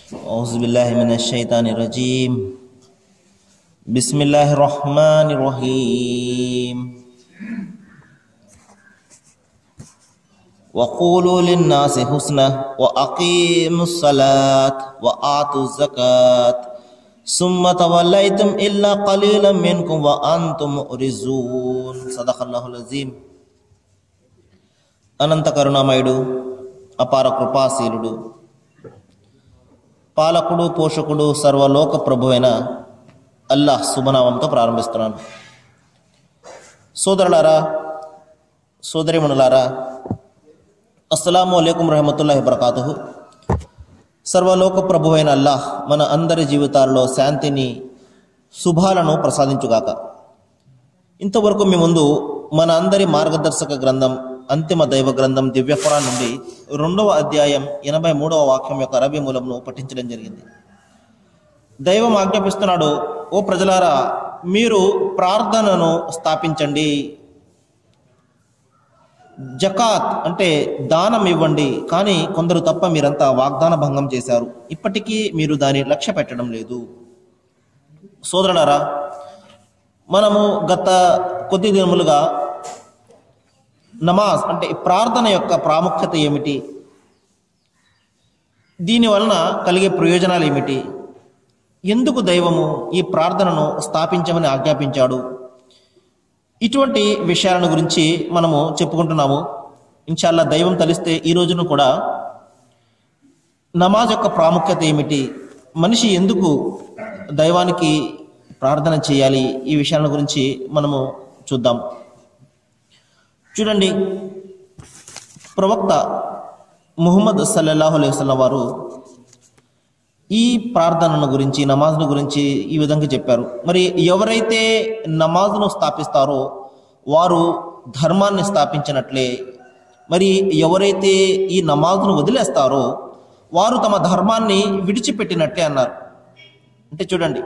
Auzubillahi minasyaitonirrajim. Bismillahirrahmanirrahim. Wa qulu lin-nasi husna wa aqimus salat wa atuz zakat summa tawallaitum illa qalilan minkum wa antum mu'rizun. Sadaqallahul azim. అనంత కరుణామయుడు, అపార కృపాశీలుడు, పాలకుడు, పోషకుడు, సర్వలోక ప్రభువైన అల్లాహ్ శుభనామంతో ప్రారంభిస్తున్నాను. సోదరులారా, సోదరిమణులారా, అస్సలాము అలైకుం రహమతుల్లాహి వబరకాతుహు. సర్వలోక ప్రభువైన అల్లాహ్ మన అందరి జీవితాల్లో శాంతిని, శుభాలను ప్రసాదించుగాక. ఇంతవరకు మీ ముందు మన అందరి మార్గదర్శక గ్రంథం అంతిమ దైవ గ్రంథం దివ్య ఖురాన్ నుండి 2వ అధ్యాయం 83వ వాక్యం యొక్క అరబీ మూలంను పఠించడం జరిగింది. దైవం ఆజ్ఞాపిస్తున్నాడు, ఓ ప్రజలారా, మీరు ప్రార్థనను స్థాపించండి, జకాత్ అంటే దానం ఇవ్వండి. కానీ కొందరు తప్ప మీరంతా వాగ్దాన భంగం చేశారు, ఇప్పటికీ మీరు దాన్ని లక్ష్య పెట్టడం లేదు. సోదరులారా, మనము గత కొద్ది దినములుగా నమాజ్ అంటే ప్రార్థన యొక్క ప్రాముఖ్యత ఏమిటి, దీని వలన కలిగే ప్రయోజనాలు ఏమిటి, ఎందుకు దైవము ఈ ప్రార్థనను స్థాపించమని ఆజ్ఞాపించాడు, ఇటువంటి విషయాలను గురించి మనము చెప్పుకుంటున్నాము. ఇన్షాల్లా దైవం తలిస్తే ఈ రోజును కూడా నమాజ్ యొక్క ప్రాముఖ్యత ఏమిటి, మనిషి ఎందుకు దైవానికి ప్రార్థన చేయాలి, ఈ విషయాల గురించి మనము చూద్దాం. చూడండి, ప్రవక్త ముహమ్మద్ సల్లల్లాహు అలైహి వసల్లం వారు ఈ ప్రార్థనను గురించి, నమాజ్ను గురించి ఈ విధంగా చెప్పారు. మరి ఎవరైతే నమాజ్ను స్థాపిస్తారో వారు ధర్మాన్ని స్థాపించినట్లే, మరి ఎవరైతే ఈ నమాజ్ను వదిలేస్తారో వారు తమ ధర్మాన్ని విడిచిపెట్టినట్లే అన్నారు. అంటే చూడండి,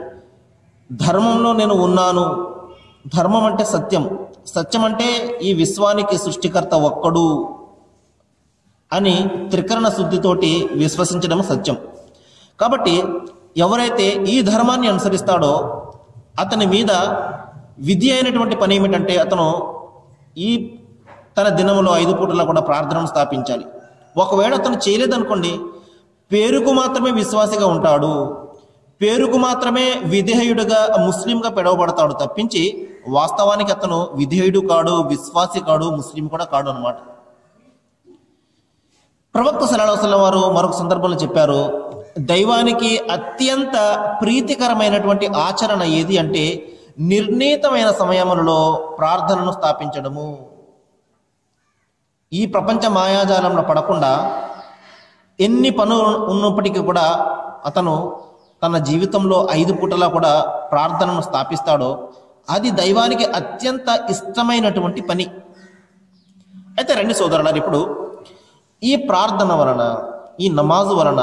ధర్మంలో నేను ఉన్నాను, ధర్మం అంటే సత్యం, సత్యం అంటే ఈ విశ్వానికి సృష్టికర్త ఒక్కడు అని త్రికరణ శుద్ధితోటి విశ్వసించడం సత్యం. కాబట్టి ఎవరైతే ఈ ధర్మాన్ని అనుసరిస్తాడో అతని మీద విధి అయినటువంటి పని ఏమిటంటే అతను ఈ తన దినములో 5 పూటలా కూడా ప్రార్థనను స్థాపించాలి. ఒకవేళ అతను చేయలేదనుకోండి, పేరుకు మాత్రమే విశ్వాసిగా ఉంటాడు, పేరుకు మాత్రమే విధేయుడుగా ముస్లింగా పిలువబడతాడు తప్పించి వాస్తవానికి అతను విధేయుడు కాడు, విశ్వాసి కాడు, ముస్లిం కూడా కాడు అన్నమాట. ప్రవక్త సల్లల్లాహు అలైహి వసల్లం వారు మరొక సందర్భంలో చెప్పారు, దైవానికి అత్యంత ప్రీతికరమైనటువంటి ఆచరణ ఏది అంటే నిర్ణీతమైన సమయములలో ప్రార్థనను స్థాపించడము. ఈ ప్రపంచ మాయాజాలంలో పడకుండా ఎన్ని పనులు ఉన్నప్పటికీ కూడా అతను తన జీవితంలో 5 పూటలా కూడా ప్రార్థనను స్థాపిస్తాడో అది దైవానికి అత్యంత ఇష్టమైనటువంటి పని. అయితే రండి సోదరులారా, ఇప్పుడు ఈ ప్రార్థన వలన, ఈ నమాజు వలన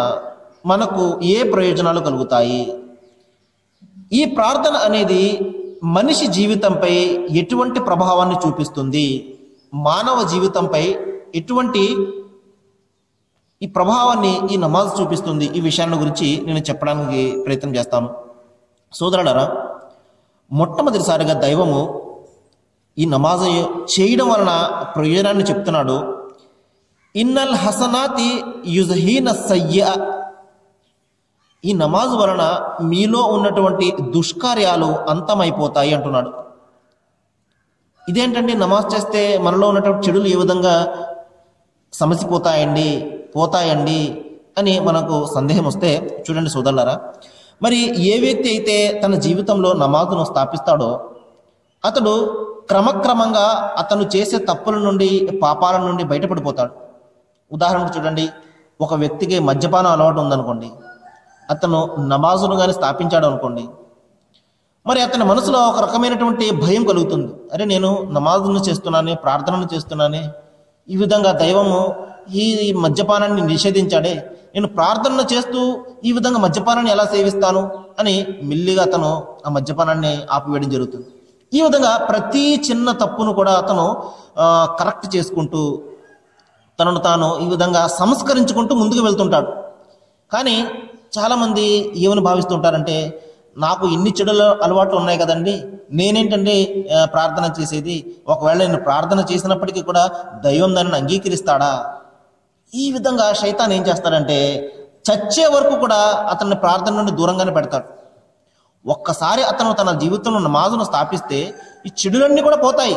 మనకు ఏ ప్రయోజనాలు కలుగుతాయి, ఈ ప్రార్థన అనేది మనిషి జీవితంపై ఎటువంటి ప్రభావాన్ని చూపిస్తుంది, మానవ జీవితంపై ఎటువంటి ఈ ప్రభావాన్ని ఈ నమాజ్ చూపిస్తుంది, ఈ విషయాన్ని గురించి నేను చెప్పడానికి ప్రయత్నం చేస్తాను. సోదరులారా, మొట్టమొదటిసారిగా దైవము ఈ నమాజ్ చేయడం వలన ప్రయోజనాన్ని చెప్తున్నాడు. ఇన్నల్ హసనాతి యుజ్హీన సయ్యా, ఈ నమాజ్ వలన మీలో ఉన్నటువంటి దుష్కార్యాలు అంతమైపోతాయి అంటున్నాడు. ఇదేంటండి, నమాజ్ చేస్తే మనలో ఉన్నటువంటి చెడులు ఏ విధంగా పోతాయండి అని మనకు సందేహం వస్తే, చూడండి సోదరులారా, మరి ఏ వ్యక్తి అయితే తన జీవితంలో నమాజును స్థాపిస్తాడో అతడు క్రమక్రమంగా అతను చేసే తప్పుల నుండి, పాపాల నుండి బయటపడిపోతాడు. ఉదాహరణకు చూడండి, ఒక వ్యక్తికి మద్యపానం అలవాటు ఉందనుకోండి, అతను నమాజును కానీ స్థాపించాడు అనుకోండి, మరి అతని మనసులో ఒక రకమైనటువంటి భయం కలుగుతుంది. అరే, నేను నమాజును చేస్తున్నానే, ప్రార్థనను చేస్తున్నానే, ఈ విధంగా దైవము ఈ మద్యపానాన్ని నిషేధించాడే, నేను ప్రార్థనలు చేస్తూ ఈ విధంగా మద్యపానాన్ని ఎలా సేవిస్తాను అని మెల్లిగా అతను ఆ మద్యపానాన్ని ఆపివేయడం జరుగుతుంది. ఈ విధంగా ప్రతి చిన్న తప్పును కూడా అతను కరెక్ట్ చేసుకుంటూ తనను తాను ఈ విధంగా సంస్కరించుకుంటూ ముందుకు వెళ్తుంటాడు. కానీ చాలామంది ఏమని భావిస్తుంటారంటే, నాకు ఇన్ని చెడుల అలవాట్లు ఉన్నాయి కదండి, నేనేంటండి ప్రార్థన చేసేది, ఒకవేళ నేను ప్రార్థన చేసినప్పటికీ కూడా దైవం దానిని అంగీకరిస్తాడా? ఈ విధంగా శైతాన్ ఏం చేస్తాడంటే చచ్చే వరకు కూడా అతన్ని ప్రార్థన నుండి దూరంగానే పెడతాడు. ఒక్కసారి అతను తన జీవితంలో నమాజును స్థాపిస్తే ఈ చెడులన్నీ కూడా పోతాయి.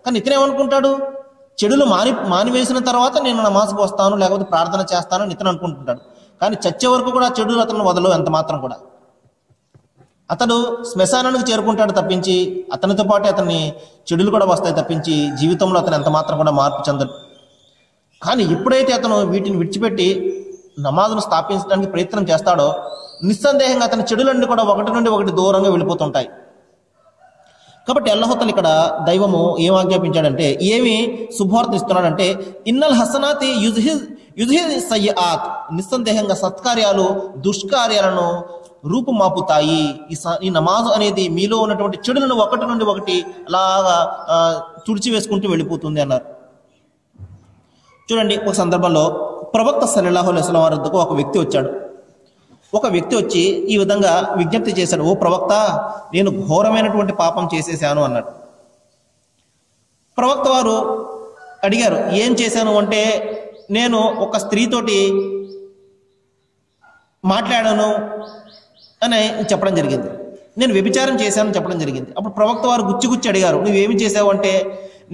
కానీ ఇతనేమనుకుంటాడు, చెడులు మానివేసిన తర్వాత నేను నమాజ్కి వస్తాను, లేకపోతే ప్రార్థన చేస్తాను అని ఇతను అనుకుంటుంటాడు. కానీ చచ్చే వరకు కూడా చెడులు అతను వదలవు ఎంత మాత్రం కూడా. అతడు శ్మశానానికి చేరుకుంటాడు తప్పించి, అతనితో పాటు అతన్ని చెడులు కూడా వస్తాయి తప్పించి జీవితంలో అతను ఎంత మాత్రం కూడా మార్పు చెందడు. కానీ ఎప్పుడైతే అతను వీటిని విడిచిపెట్టి నమాజును స్థాపించడానికి ప్రయత్నం చేస్తాడో నిస్సందేహంగా అతని చెడులన్నీ కూడా ఒకటి నుండి ఒకటి దూరంగా వెళ్ళిపోతుంటాయి. కాబట్టి అల్లాహుతాలా ఇక్కడ దైవము ఏం ఆజ్ఞాపించాడంటే, ఏమి శుభవార్త ఇస్తున్నాడంటే, ఇన్నల్ హసనాతి యుజ్హిజ్ సయ్యాత్, నిస్సందేహంగా సత్కార్యాలు దుష్కార్యాలను రూపుమాపుతాయి. ఈ నమాజ్ అనేది మీలో ఉన్నటువంటి చెడులను ఒకటి నుండి ఒకటి అలాగా తుడిచివేసుకుంటూ వెళ్ళిపోతుంది అన్నారు. చూడండి, ఒక సందర్భంలో ప్రవక్త సల్లల్లాహు అలైహి వసల్లం వారి వద్దకు ఒక వ్యక్తి వచ్చాడు. ఒక వ్యక్తి వచ్చి ఈ విధంగా విజ్ఞప్తి చేశాడు, ఓ ప్రవక్త, నేను ఘోరమైనటువంటి పాపం చేసేసాను అన్నాడు. ప్రవక్త వారు అడిగారు, ఏం చేశాను అంటే, నేను ఒక స్త్రీతోటి మాట్లాడాను అని చెప్పడం జరిగింది, నేను వ్యభిచారం చేశానని చెప్పడం జరిగింది. అప్పుడు ప్రవక్త వారు గుచ్చి అడిగారు, నువ్వేమి చేసావు అంటే,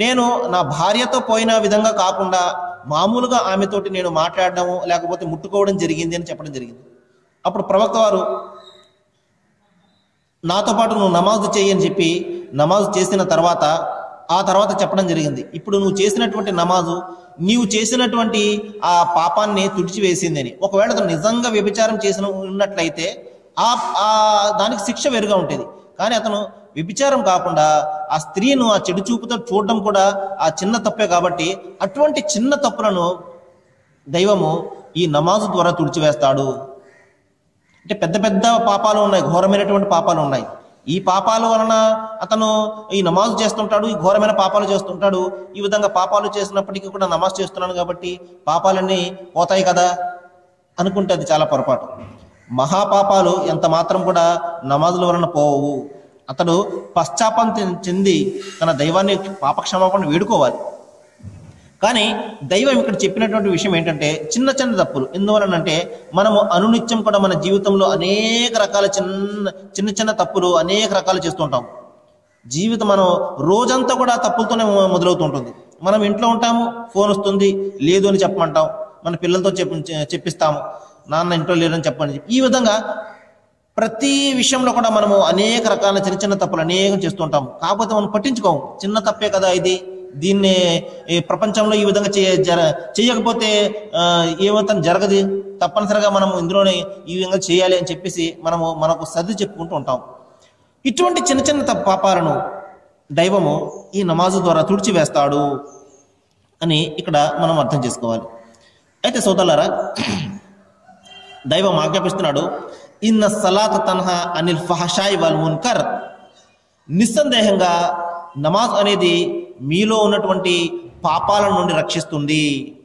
నేను నా భార్యతో పోయిన విధంగా కాకుండా మామూలుగా ఆమెతోటి నేను మాట్లాడడం లేకపోతే ముట్టుకోవడం జరిగింది అని చెప్పడం జరిగింది. అప్పుడు ప్రవక్త వారు నాతో పాటు నువ్వు నమాజు చేయి అని చెప్పి నమాజు చేసిన తర్వాత ఆ తర్వాత చెప్పడం జరిగింది, ఇప్పుడు నువ్వు చేసినటువంటి నమాజు నీవు చేసినటువంటి ఆ పాపాన్ని తుడిచివేసింది అని. ఒకవేళ అతను నిజంగా వ్యభిచారం చేసిన ఉన్నట్లయితే దానికి శిక్ష వేరుగా ఉంటుంది. కానీ అతను వ్యభిచారం కాకుండా ఆ స్త్రీను ఆ చెడు చూపుతో చూడడం కూడా ఆ చిన్న తప్పే. కాబట్టి అటువంటి చిన్న తప్పులను దైవము ఈ నమాజు ద్వారా తుడిచివేస్తాడు. అంటే పెద్ద పెద్ద పాపాలు ఉన్నాయి, ఘోరమైనటువంటి పాపాలు ఉన్నాయి. ఈ పాపాల వలన అతను ఈ నమాజు చేస్తుంటాడు, ఈ ఘోరమైన పాపాలు చేస్తుంటాడు. ఈ విధంగా పాపాలు చేసినప్పటికీ కూడా నమాజ్ చేస్తున్నాను కాబట్టి పాపాలన్నీ పోతాయి కదా అనుకుంటే అది చాలా పొరపాటు. మహాపాపాలు ఎంత మాత్రం కూడా నమాజుల వలన పోవు. అతడు పశ్చాత్తాపం చెంది తన దైవాన్ని పాపక్షమాపణ వేడుకోవాలి. కానీ దైవం ఇక్కడ చెప్పినటువంటి విషయం ఏంటంటే, చిన్న చిన్న తప్పులు. ఎందువలనంటే మనము అనునిత్యం కూడా మన జీవితంలో అనేక రకాల చిన్న చిన్న తప్పులు అనేక రకాలు చేస్తుంటాం. జీవితం మనం రోజంతా కూడా తప్పులతోనే మొదలవుతుంటుంది. మనం ఇంట్లో ఉంటాము, ఫోన్ వస్తుంది, లేదు అని చెప్పమంటాం, మన పిల్లలతో చెప్పిస్తాము, నాన్న ఇంట్లో లేదని చెప్పని. ఈ విధంగా ప్రతి విషయంలో కూడా మనము అనేక రకాల చిన్న చిన్న తప్పులు అనేకం చేస్తుంటాము. కాకపోతే మనం పట్టించుకోము, చిన్న తప్పే కదా ఇది, దీన్ని ప్రపంచంలో ఈ విధంగా చేయకపోతే ఏమవుతుంది, జరగదు, తప్పనిసరిగా మనం ఇందులోనే ఈ విధంగా చేయాలి అని చెప్పేసి మనకు సర్ది చెప్పుకుంటూ ఉంటాం. ఇటువంటి చిన్న చిన్న పాపాలను దైవము ఈ నమాజు ద్వారా తుడిచివేస్తాడు అని ఇక్కడ మనం అర్థం చేసుకోవాలి. అయితే సోదరులారా, దైవం ఆజ్ఞాపిస్తున్నాడు, ఇన్న సలాత తన్హా అనిల్ ఫహషాయి వల్ మున్కర్, నిస్సందేహంగా నమాజ్ అనేది మీలో ఉన్నటువంటి పాపాల నుండి రక్షిస్తుంది.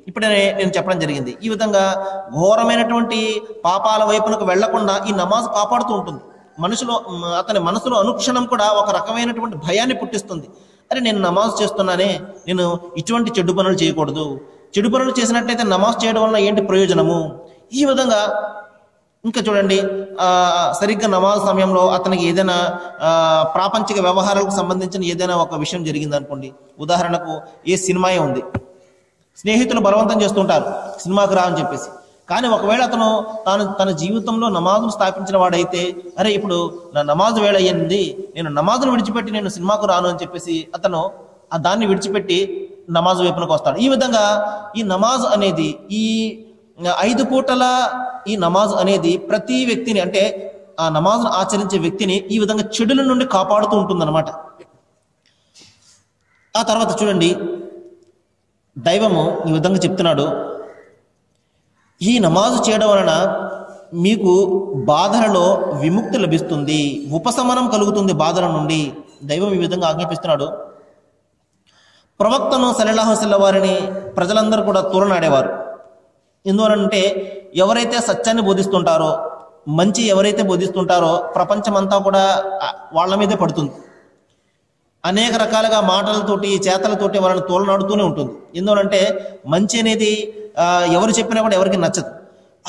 ఇప్పుడే నేను చెప్పడం జరిగింది. ఈ విధంగా ఘోరమైనటువంటి పాపాల వైపునకు వెళ్లకుండా ఈ నమాజ్ కాపాడుతూ ఉంటుంది. అతని మనసులో అనుక్షణం కూడా ఒక రకమైనటువంటి భయాన్ని పుట్టిస్తుంది. అరే, నేను నమాజ్ చేస్తున్నానే, నేను ఇటువంటి చెడు పనులు చేయకూడదు, చెడు పనులు చేసినట్లయితే నమాజ్ చేయడం వల్ల ఏంటి ప్రయోజనము. ఈ విధంగా ఇంకా చూడండి, సరిగ్గా నమాజ్ సమయంలో అతనికి ఏదైనా ప్రాపంచిక వ్యవహారాలకు సంబంధించిన ఏదైనా ఒక విషయం జరిగింది అనుకోండి. ఉదాహరణకు ఏ సినిమాయే ఉంది, స్నేహితులు బలవంతం చేస్తుంటారు సినిమాకు రా అని చెప్పేసి. కానీ ఒకవేళ అతను తన జీవితంలో నమాజును స్థాపించిన వాడైతే, అరే ఇప్పుడు నా నమాజు వేళ అయ్యింది, నేను నమాజును విడిచిపెట్టి నేను సినిమాకు రాను అని చెప్పేసి అతను దాన్ని విడిచిపెట్టి నమాజు వైపునకు వస్తాడు. ఈ విధంగా ఈ నమాజ్ అనేది, ఈ 5 పూటల ఈ నమాజ్ అనేది ప్రతి వ్యక్తిని, అంటే ఆ నమాజ్ను ఆచరించే వ్యక్తిని ఈ విధంగా చెడుల నుండి కాపాడుతూ ఉంటుందన్నమాట. ఆ తర్వాత చూడండి, దైవము ఈ విధంగా చెప్తున్నాడు, ఈ నమాజు చేయడం వలన మీకు బాధలలో విముక్తి లభిస్తుంది, ఉపశమనం కలుగుతుంది బాధల నుండి. దైవం ఈ విధంగా ఆజ్ఞాపిస్తున్నాడు. ప్రవక్తను సల్లల్లాహు అలైహి వసల్లం వారిని ప్రజలందరూ కూడా తూలనాడేవారు. ఎందువలంటే ఎవరైతే సత్యాన్ని బోధిస్తుంటారో, మంచి ఎవరైతే బోధిస్తుంటారో ప్రపంచమంతా కూడా వాళ్ళ మీదే పడుతుంది. అనేక రకాలుగా మాటలతోటి చేతలతోటి వాళ్ళని తోలనాడుతూనే ఉంటుంది. ఎందుకంటే మంచి అనేది ఎవరు చెప్పినా కూడా ఎవరికి నచ్చదు.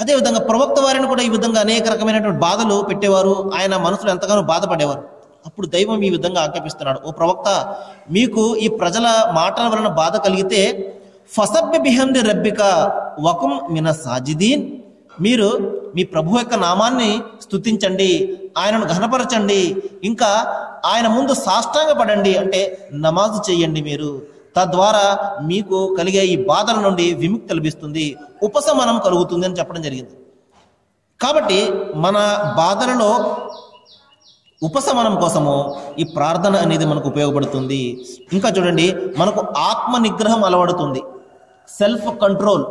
అదేవిధంగా ప్రవక్త వారిని కూడా ఈ విధంగా అనేక రకమైనటువంటి బాధలు పెట్టేవారు. ఆయన మనసులో ఎంతగానో బాధపడేవారు. అప్పుడు దైవం ఈ విధంగా ఆజ్ఞాపిస్తున్నాడు, ఓ ప్రవక్త, మీకు ఈ ప్రజల మాటల వలన బాధ కలిగితే ఫసబ్బి బిహంది రబ్బిక వకుం మిన సాజిదీన్, మీరు మీ ప్రభు యొక్క నామాన్ని స్తుతించండి, ఆయనను ఘనపరచండి, ఇంకా ఆయన ముందు సాష్టాంగపడండి, అంటే నమాజు చేయండి మీరు. తద్వారా మీకు కలిగే ఈ బాధల నుండి విముక్తి లభిస్తుంది, ఉపశమనం కలుగుతుంది అని చెప్పడం జరిగింది. కాబట్టి మన బాధలలో ఉపశమనం కోసము ఈ ప్రార్థన అనేది మనకు ఉపయోగపడుతుంది. ఇంకా చూడండి, మనకు ఆత్మ నిగ్రహం అలవడుతుంది, సెల్ఫ్ కంట్రోల్.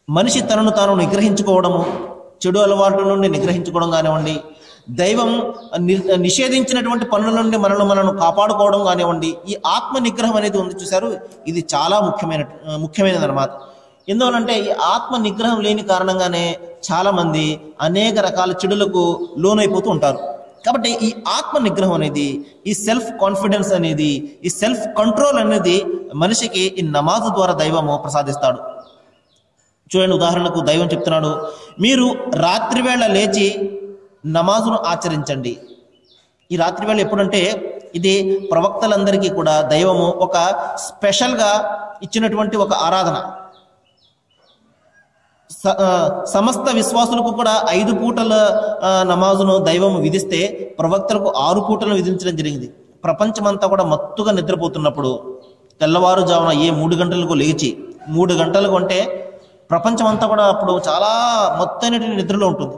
మనిషి తనను తాను నిగ్రహించుకోవడము, చెడు అలవాట్ల నుండి నిగ్రహించుకోవడం కానివ్వండి, దైవం నిషేధించినటువంటి పనుల నుండి మనను కాపాడుకోవడం కానివ్వండి, ఈ ఆత్మ నిగ్రహం అనేది ఉంది చూశారు, ఇది చాలా ముఖ్యమైనది అన్నమాట. ఎందువలంటే ఈ ఆత్మ నిగ్రహం లేని కారణంగానే చాలా మంది అనేక రకాల చెడులకు లోనైపోతూ ఉంటారు. కాబట్టి ఈ ఆత్మ నిగ్రహం అనేది, ఈ సెల్ఫ్ కాన్ఫిడెన్స్ అనేది, ఈ సెల్ఫ్ కంట్రోల్ అనేది మనిషికి ఈ నమాజు ద్వారా దైవము ప్రసాదిస్తాడు. చూడండి, ఉదాహరణకు దైవం చెప్తున్నాడు, మీరు రాత్రివేళ లేచి నమాజును ఆచరించండి. ఈ రాత్రివేళ ఎప్పుడంటే ఇది ప్రవక్తలందరికీ కూడా దైవము ఒక స్పెషల్గా ఇచ్చినటువంటి ఒక ఆరాధన. సమస్త విశ్వాసులకు కూడా 5 పూటల నమాజును దైవం విధిస్తే ప్రవక్తలకు 6 పూటలను విధించడం జరిగింది. ప్రపంచమంతా కూడా మత్తుగా నిద్రపోతున్నప్పుడు తెల్లవారుజామున 3 గంటలకు లేచి 3 గంటలకు అంటే ప్రపంచం అంతా కూడా అప్పుడు చాలా మొత్తైనటువంటి నిద్రలో ఉంటుంది.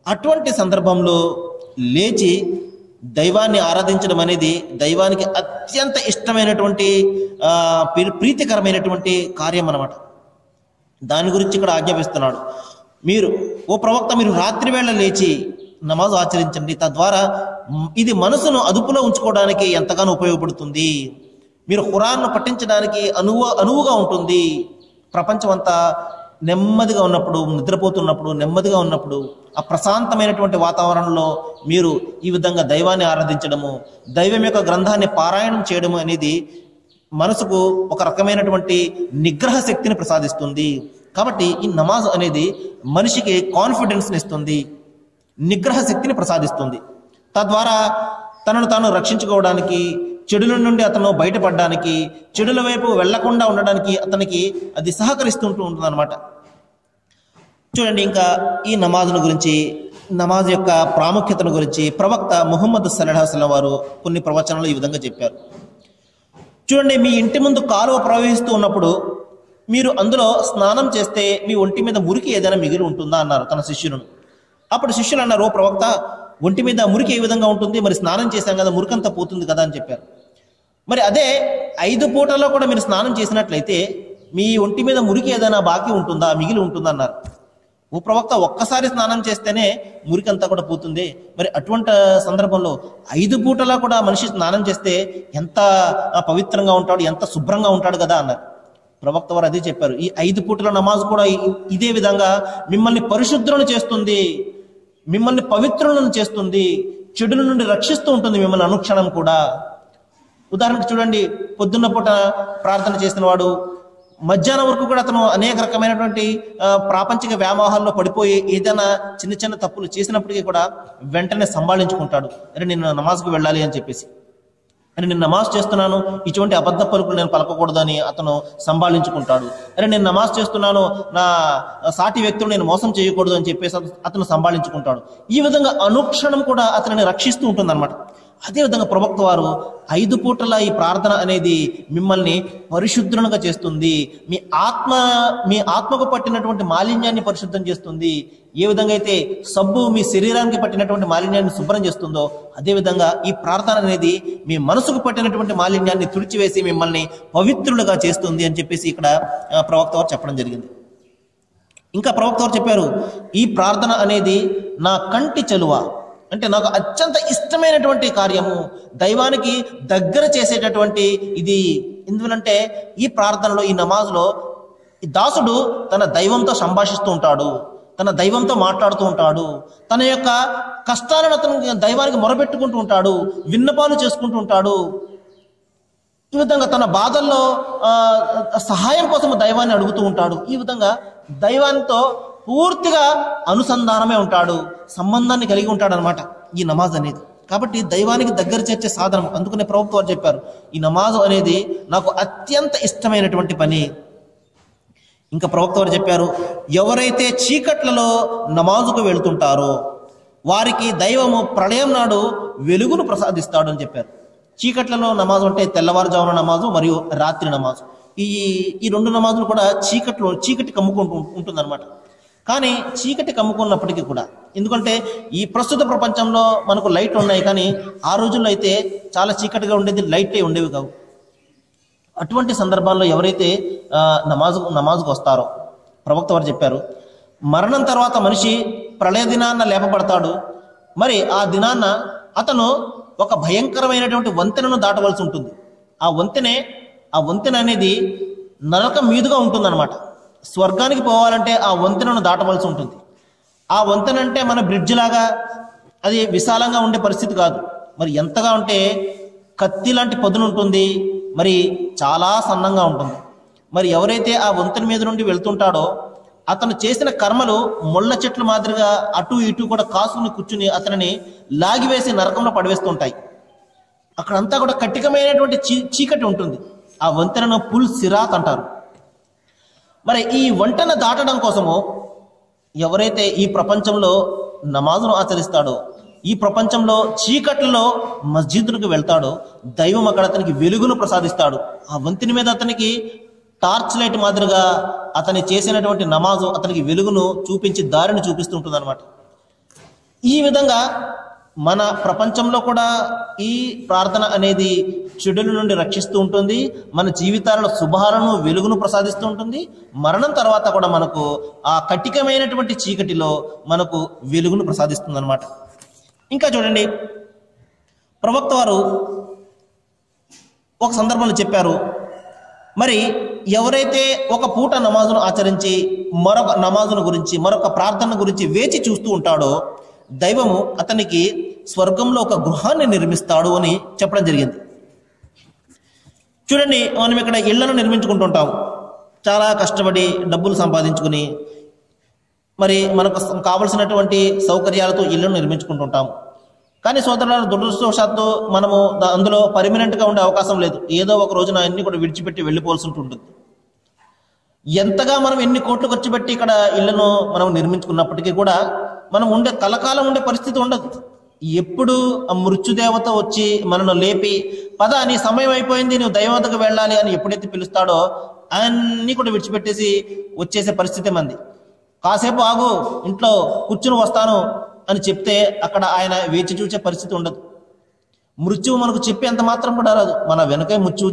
అటువంటి సందర్భంలో లేచి దైవాన్ని ఆరాధించడం అనేది దైవానికి అత్యంత ఇష్టమైనటువంటి ప్రీతికరమైనటువంటి కార్యం అన్నమాట. దాని గురించి ఇక్కడ ఆజ్ఞాపిస్తున్నాడు, మీరు ఓ ప్రవక్త, మీరు రాత్రి వేళ లేచి నమాజు ఆచరించండి, తద్వారా ఇది మనసును అదుపులో ఉంచుకోవడానికి ఎంతగానో ఉపయోగపడుతుంది. మీరు ఖురాన్ను పఠించడానికి అనువుగా ఉంటుంది. ప్రపంచం అంతా నెమ్మదిగా ఉన్నప్పుడు, నిద్రపోతున్నప్పుడు, నెమ్మదిగా ఉన్నప్పుడు, ఆ ప్రశాంతమైనటువంటి వాతావరణంలో మీరు ఈ విధంగా దైవాన్ని ఆరాధించడము, దైవం యొక్క గ్రంథాన్ని పారాయణం చేయడము అనేది మనసుకు ఒక రకమైనటువంటి నిగ్రహ శక్తిని ప్రసాదిస్తుంది. కాబట్టి ఈ నమాజ్ అనేది మనిషికి కాన్ఫిడెన్స్ని ఇస్తుంది, నిగ్రహ శక్తిని ప్రసాదిస్తుంది. తద్వారా తనను తాను రక్షించుకోవడానికి, చెడుల నుండి అతను బయటపడడానికి, చెడుల వైపు వెళ్లకుండా ఉండడానికి అతనికి అది సహకరిస్తుంటూ ఉంటుంది అన్నమాట. చూడండి, ఇంకా ఈ నమాజును గురించి, నమాజ్ యొక్క ప్రాముఖ్యతను గురించి ప్రవక్త ముహమ్మద్ సల్లల్లాహు అలైహి వసల్లం వారు కొన్ని ప్రవచనాలు ఈ విధంగా చెప్పారు. చూడండి, మీ ఇంటి ముందు కాలువ ప్రవహిస్తూ ఉన్నప్పుడు మీరు అందులో స్నానం చేస్తే మీ ఒంటి మీద మురికి ఏదైనా మిగిలి ఉంటుందా అన్నారు తన శిష్యులను. అప్పుడు శిష్యులు అన్నారు, ఓ ప్రవక్త, ఒంటి మీద మురికి ఏ విధంగా ఉంటుంది, మరి స్నానం చేశాం కదా, మురికంతా పోతుంది కదా అని చెప్పారు. మరి అదే 5 పూటల్లో కూడా మీరు స్నానం చేసినట్లయితే మీ ఒంటి మీద మురికి ఏదైనా బాకీ ఉంటుందా, మిగిలి ఉంటుందా అన్నారు. ఓ ప్రవక్త, ఒక్కసారి స్నానం చేస్తేనే మురికంతా కూడా పోతుంది, మరి అటువంటి సందర్భంలో 5 పూటలా కూడా మనిషి స్నానం చేస్తే ఎంత పవిత్రంగా ఉంటాడు, ఎంత శుభ్రంగా ఉంటాడు కదా అన్నారు. ప్రవక్త వారు అదే చెప్పారు, ఈ 5 పూటల నమాజ్ కూడా ఇదే విధంగా మిమ్మల్ని పరిశుద్ధులను చేస్తుంది, మిమ్మల్ని పవిత్రులను చేస్తుంది, చెడుల నుండి రక్షిస్తూ ఉంటుంది మిమ్మల్ని అనుక్షణం కూడా. ఉదాహరణకు చూడండి, పొద్దున్న పూట ప్రార్థన చేసిన వాడు మధ్యాహ్నం వరకు కూడా అతను అనేక రకమైనటువంటి ప్రాపంచిక వ్యామోహాల్లో పడిపోయి ఏదైనా చిన్న చిన్న తప్పులు చేసినప్పటికీ కూడా వెంటనే సంభాళించుకుంటాడు, అరే నేను నమాజ్కు వెళ్ళాలి అని చెప్పేసి, అరే నేను నమాజ్ చేస్తున్నాను, ఇటువంటి అబద్ధ పలుకులు నేను పలకకూడదని అతను సంభాళించుకుంటాడు. అరే నేను నమాజ్ చేస్తున్నాను, నా సాటి వ్యక్తులు నేను మోసం చేయకూడదు అని చెప్పేసి అతను సంభాళించుకుంటాడు. ఈ విధంగా అనుక్షణం కూడా అతనిని రక్షిస్తూ ఉంటుంది అనమాట. అదేవిధంగా ప్రవక్త వారు 5 పూటల ఈ ప్రార్థన అనేది మిమ్మల్ని పరిశుద్ధులుగా చేస్తుంది, మీ ఆత్మకు పట్టినటువంటి మాలిన్యాన్ని పరిశుద్ధం చేస్తుంది. ఏ విధంగా అయితే సబ్బు మీ శరీరానికి పట్టినటువంటి మాలిన్యాన్ని శుభ్రం చేస్తుందో అదేవిధంగా ఈ ప్రార్థన అనేది మీ మనసుకు పట్టినటువంటి మాలిన్యాన్ని తుడిచివేసి మిమ్మల్ని పవిత్రులుగా చేస్తుంది అని చెప్పేసి ఇక్కడ ప్రవక్త వారు చెప్పడం జరిగింది. ఇంకా ప్రవక్త వారు చెప్పారు, ఈ ప్రార్థన అనేది నా కంటి చలువ, అంటే నాకు అత్యంత ఇష్టమైనటువంటి కార్యము, దైవానికి దగ్గర చేసేటటువంటి ఇది. ఎందుకంటే ఈ ప్రార్థనలో, ఈ నమాజ్లో ఈ దాసుడు తన దైవంతో సంభాషిస్తూ ఉంటాడు, తన దైవంతో మాట్లాడుతూ ఉంటాడు, తన యొక్క కష్టాలను అతను దైవానికి మొరపెట్టుకుంటూ ఉంటాడు, విన్నపాలు చేసుకుంటూ ఉంటాడు. ఈ విధంగా తన బాధల్లో సహాయం కోసం దైవాన్ని అడుగుతూ ఉంటాడు. ఈ విధంగా దైవానితో పూర్తిగా అనుసంధానమే ఉంటాడు, సంబంధాన్ని కలిగి ఉంటాడు అనమాట ఈ నమాజ్ అనేది. కాబట్టి దైవానికి దగ్గర చేర్చే సాధనం. అందుకనే ప్రభుత్వం వారు చెప్పారు, ఈ నమాజ్ అనేది నాకు అత్యంత ఇష్టమైనటువంటి పని. ఇంకా ప్రవక్త వారు చెప్పారు, ఎవరైతే చీకట్లలో నమాజుకు వెళ్తుంటారో వారికి దైవము ప్రళయం నాడు వెలుగును ప్రసాదిస్తాడు అని చెప్పారు. చీకట్లలో నమాజు అంటే తెల్లవారుజామున నమాజు మరియు రాత్రి నమాజు. ఈ రెండు నమాజులు కూడా చీకటి కమ్ముకుంటూ ఉంటుందన్నమాట. కానీ చీకటి కమ్ముకున్నప్పటికీ కూడా, ఎందుకంటే ఈ ప్రస్తుత ప్రపంచంలో మనకు లైట్లు ఉన్నాయి, కానీ ఆ రోజుల్లో అయితే చాలా చీకటిగా ఉండేది, లైట్లే ఉండేవి కావు. అటువంటి సందర్భాల్లో ఎవరైతే నమాజుకు వస్తారో ప్రవక్త వారు చెప్పారు, మరణం తర్వాత మనిషి ప్రళయ దినాన్న లేపబడతాడు. మరి ఆ దినాన్న అతను ఒక భయంకరమైనటువంటి వంతెనను దాటవలసి ఉంటుంది. ఆ వంతెన అనేది నరకం మీదుగా ఉంటుందన్నమాట. స్వర్గానికి పోవాలంటే ఆ వంతెనను దాటవలసి ఉంటుంది. ఆ వంతెన అంటే మన బ్రిడ్జ్ లాగా అది విశాలంగా ఉండే పరిస్థితి కాదు. మరి ఎంతగా ఉంటే కత్తి లాంటి పదును ఉంటుంది, మరి చాలా సన్నంగా ఉంటుంది. మరి ఎవరైతే ఆ వంతెన మీద నుండి వెళ్తుంటాడో అతను చేసిన కర్మలు ముళ్ళ చెట్లు మాదిరిగా అటు ఇటు కూడా కాసుకుని కూర్చుని అతనిని లాగివేసి నరకంలో పడివేస్తుంటాయి. అక్కడంతా కూడా కట్టికమైనటువంటి చీకటి ఉంటుంది. ఆ వంతెనను పుల్ సిరాత్ అంటారు. మరి ఈ వంటను దాటడం కోసము ఎవరైతే ఈ ప్రపంచంలో నమాజును ఆచరిస్తాడో, ఈ ప్రపంచంలో చీకట్లలో మస్జిద్కు వెళ్తాడో, దైవం అక్కడ అతనికి వెలుగును ప్రసాదిస్తాడు. ఆ వంతెన మీద అతనికి టార్చ్ లైట్ మాదిరిగా అతని చేసినటువంటి నమాజు అతనికి వెలుగును చూపించి దారిని చూపిస్తుంటుంది అనమాట. ఈ విధంగా మన ప్రపంచంలో కూడా ఈ ప్రార్థన అనేది చెడుల నుండి రక్షిస్తూ ఉంటుంది, మన జీవితాలలో శుభాలను వెలుగును ప్రసాదిస్తూ ఉంటుంది. మరణం తర్వాత కూడా మనకు ఆ కఠినమైనటువంటి చీకటిలో మనకు వెలుగును ప్రసాదిస్తుంది అనమాట. ఇంకా చూడండి, ప్రవక్త వారు ఒక సందర్భంలో చెప్పారు, మరి ఎవరైతే ఒక పూట నమాజును ఆచరించి మరొక నమాజును గురించి, మరొక ప్రార్థన గురించి వేచి చూస్తూ ఉంటాడో దైవము అతనికి స్వర్గంలో ఒక గృహాన్ని నిర్మిస్తాడు అని చెప్పడం జరిగింది. చూడండి, మనం ఇక్కడ ఇళ్లను నిర్మించుకుంటుంటాం, చాలా కష్టపడి డబ్బులు సంపాదించుకుని మరి మనకు కావలసినటువంటి సౌకర్యాలతో ఇళ్లను నిర్మించుకుంటుంటాం. కానీ సోదరుల దురదృష్టవశాత్తు మనము అందులో పర్మనెంట్గా ఉండే అవకాశం లేదు. ఏదో ఒక రోజున అన్ని కూడా విడిచిపెట్టి వెళ్ళిపోవాల్సి ఉంటుంది. ఎంతగా మనం ఎన్ని కోట్లు ఖర్చు పెట్టి ఇక్కడ ఇళ్లను మనం నిర్మించుకున్నప్పటికీ కూడా మనం కలకాలం ఉండే పరిస్థితి ఉండదు. ఎప్పుడు ఆ మృత్యుదేవత వచ్చి మనను లేపి, పద నీ సమయం అయిపోయింది, నువ్వు దైవతకు వెళ్ళాలి అని ఎప్పుడైతే పిలుస్తాడో అన్నీ కూడా విడిచిపెట్టేసి వచ్చేసే పరిస్థితి మంది. కాసేపు ఆగు, ఇంట్లో కూర్చుని వస్తాను అని చెప్తే అక్కడ ఆయన వేచి చూసే పరిస్థితి ఉండదు. మృత్యువు మనకు చెప్పేంత మాత్రం కూడా రాదు, మన వెనకే మృత్యు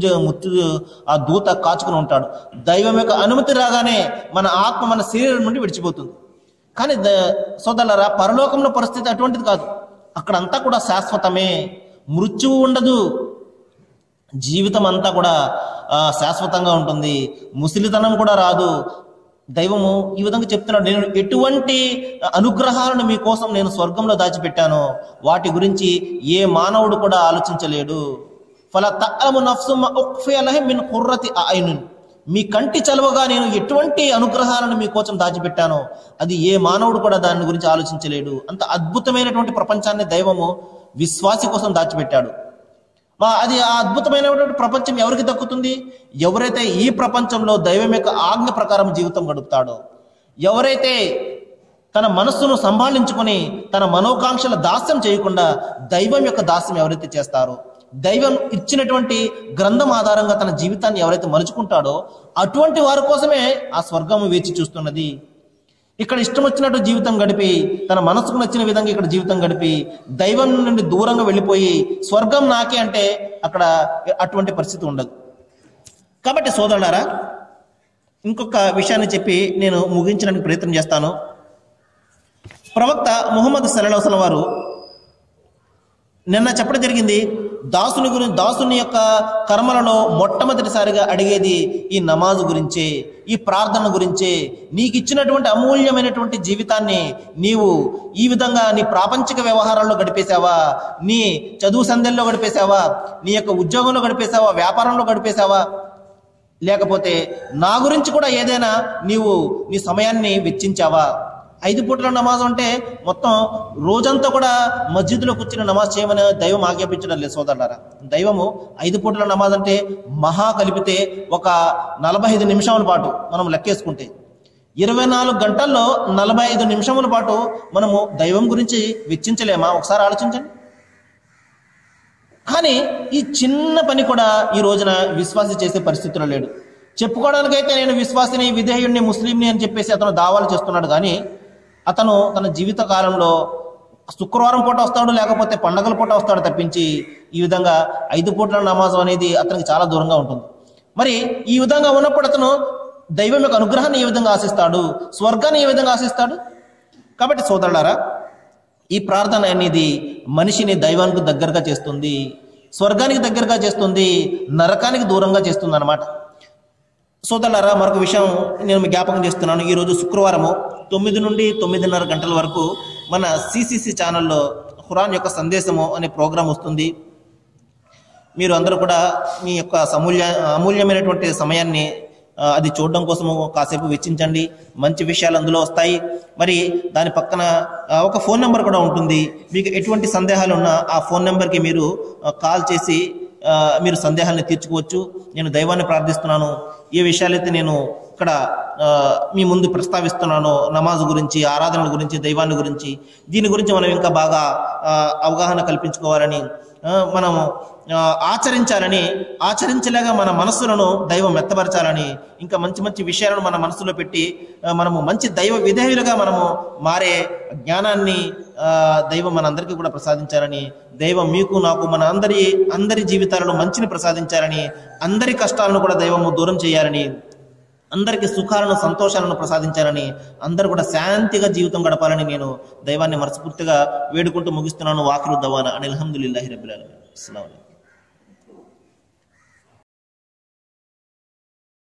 ఆ దూత కాచుకుని ఉంటాడు. దైవం యొక్క అనుమతి రాగానే మన ఆత్మ మన శరీరం నుండి విడిచిపోతుంది. కానీ సోదరులారా, పరలోకంలో పరిస్థితి అటువంటిది కాదు. అక్కడంతా కూడా శాశ్వతమే, మృత్యువు ఉండదు, జీవితం అంతా కూడా శాశ్వతంగా ఉంటుంది, ముసలితనం కూడా రాదు. దైవము ఈ విధంగా చెప్తున్నాడు, నేను ఎటువంటి అనుగ్రహాలను మీకోసం నేను స్వర్గంలో దాచిపెట్టానో వాటి గురించి ఏ మానవుడు కూడా ఆలోచించలేడు. ఫలా తఅము నఫ్సు మా ఉఖ్ఫియ లహు మిన్ ఖుర్రతి అయున్, మీ కంటి చలువగా నేను ఎటువంటి అనుగ్రహాలను మీకోసం దాచిపెట్టానో అది ఏ మానవుడు కూడా దాని గురించి ఆలోచించలేడు. అంత అద్భుతమైనటువంటి ప్రపంచాన్ని దైవము విశ్వాసి కోసం దాచిపెట్టాడు. అది ఆ అద్భుతమైనటువంటి ప్రపంచం ఎవరికి దక్కుతుంది? ఎవరైతే ఈ ప్రపంచంలో దైవం యొక్క ఆజ్ఞ ప్రకారం జీవితం గడుపుతాడో, ఎవరైతే తన మనస్సును సంభాళించుకొని తన మనోకాంక్షల దాస్యం చేయకుండా దైవం యొక్క దాస్యం ఎవరైతే చేస్తారో, దైవం ఇచ్చినటువంటి గ్రంథం ఆధారంగా తన జీవితాన్ని ఎవరైతే మలుచుకుంటాడో అటువంటి వారి కోసమే ఆ స్వర్గం వేచి చూస్తున్నది. ఇక్కడ ఇష్టం వచ్చినట్టు జీవితం గడిపి, తన మనసుకు నచ్చిన విధంగా ఇక్కడ జీవితం గడిపి దైవం నుండి దూరంగా వెళ్ళిపోయి స్వర్గం నాకే అంటే అక్కడ అటువంటి పరిస్థితి ఉండదు. కాబట్టి సోదరులారా, ఇంకొక విషయాన్ని చెప్పి నేను ముగించడానికి ప్రయత్నం చేస్తాను. ప్రవక్త ముహమ్మద్ సల్లల్లాహు అలైహి వసల్లం వారు నిన్న చెప్పడం జరిగింది, దాసుని యొక్క కర్మలలో మొట్టమొదటిసారిగా అడిగేది ఈ నమాజు గురించే, ఈ ప్రార్థన గురించే. నీకు ఇచ్చినటువంటి అమూల్యమైనటువంటి జీవితాన్ని నీవు ఈ విధంగా నీ ప్రాపంచిక వ్యవహారాల్లో గడిపేశావా, నీ చదువు సంధ్యల్లో గడిపేశావా, నీ యొక్క ఉద్యోగంలో గడిపేశావా, వ్యాపారంలో గడిపేశావా, లేకపోతే నా గురించి కూడా ఏదైనా నీవు నీ సమయాన్ని వెచ్చించావా? 5 పూటల నమాజ్ అంటే మొత్తం రోజంతా కూడా మస్జిద్లో కూర్చుని నమాజ్ చేయమని దైవం ఆజ్ఞాపించడం లేదు సోదరులారా. దైవము 5 పూటల నమాజ్ అంటే మహా కలిపితే ఒక 45 నిమిషముల పాటు మనం లెక్కేసుకుంటే 24 గంటల్లో 45 నిమిషముల పాటు మనము దైవం గురించి వెచ్చించలేమా? ఒకసారి ఆలోచించండి. కానీ ఈ చిన్న పని కూడా ఈ రోజున విశ్వాసి చేసే పరిస్థితిలో లేడు. చెప్పుకోవడానికైతే నేను విశ్వాసిని, విధేయుడిని, ముస్లింని అని చెప్పేసి అతను దావాలు చేస్తున్నాడు. కానీ అతను తన జీవిత కాలంలో శుక్రవారం పూట వస్తాడు, లేకపోతే పండగల పూట వస్తాడు తప్పించి ఈ విధంగా 5 పూటల నమాజం అనేది అతనికి చాలా దూరంగా ఉంటుంది. మరి ఈ విధంగా ఉన్నప్పుడు అతను దైవం యొక్క అనుగ్రహాన్ని ఏ విధంగా ఆశిస్తాడు, స్వర్గాన్ని ఏ విధంగా ఆశిస్తాడు? కాబట్టి సోదరులారా, ఈ ప్రార్థన అనేది మనిషిని దైవానికి దగ్గరగా చేస్తుంది, స్వర్గానికి దగ్గరగా చేస్తుంది, నరకానికి దూరంగా చేస్తుంది అన్నమాట. సోదరులారా, మరొక విషయం నేను మీకు జ్ఞాపకం చేస్తున్నాను. ఈరోజు శుక్రవారము 9 నుండి 9:30 గంటల వరకు మన సిసిసి ఛానల్లో ఖురాన్ యొక్క సందేశము అనే ప్రోగ్రాం వస్తుంది. మీరు అందరూ కూడా మీ యొక్క అమూల్యమైనటువంటి సమయాన్ని అది చూడడం కోసము కాసేపు వెచ్చించండి. మంచి విషయాలు అందులో వస్తాయి. మరి దాని పక్కన ఒక ఫోన్ నెంబర్ కూడా ఉంటుంది. మీకు ఎటువంటి సందేహాలు ఉన్నా ఆ ఫోన్ నెంబర్కి మీరు కాల్ చేసి మీరు సందేహాన్ని తీర్చుకోవచ్చు. నేను దైవాన్ని ప్రార్థిస్తున్నాను. ఏ విషయాలైతే నేను ఇక్కడ మీ ముందు ప్రస్తావిస్తున్నానో, నమాజ్ గురించి, ఆరాధనల గురించి, దైవాన్ని గురించి, దీని గురించి మనం ఇంకా బాగా అవగాహన కల్పించుకోవాలని, మనము ఆచరించాలని, ఆచరించలేగా మన మనస్సులను దైవం మెత్తపరచాలని, ఇంకా మంచి మంచి విషయాలను మన మనసులో పెట్టి మనము మంచి దైవ విధేయులుగా మనము మారే జ్ఞానాన్ని దైవం మనందరికీ కూడా ప్రసాదించాలని, దైవం మీకు నాకు మన అందరి జీవితాలను మంచిని ప్రసాదించాలని, అందరి కష్టాలను కూడా దైవము దూరం చేయాలని, అందరికీ సుఖాలను సంతోషాలను ప్రసాదించాలని, అందరూ కూడా శాంతిగా జీవితం గడపాలని నేను దైవాన్ని మనస్ఫూర్తిగా వేడుకుంటూ ముగిస్తున్నాను. వాకిరు దవానా అనిల్ హమ్దులిల్లాహి రబ్బిల్ ఆలమీన్. అస్సలాము అలైకుం.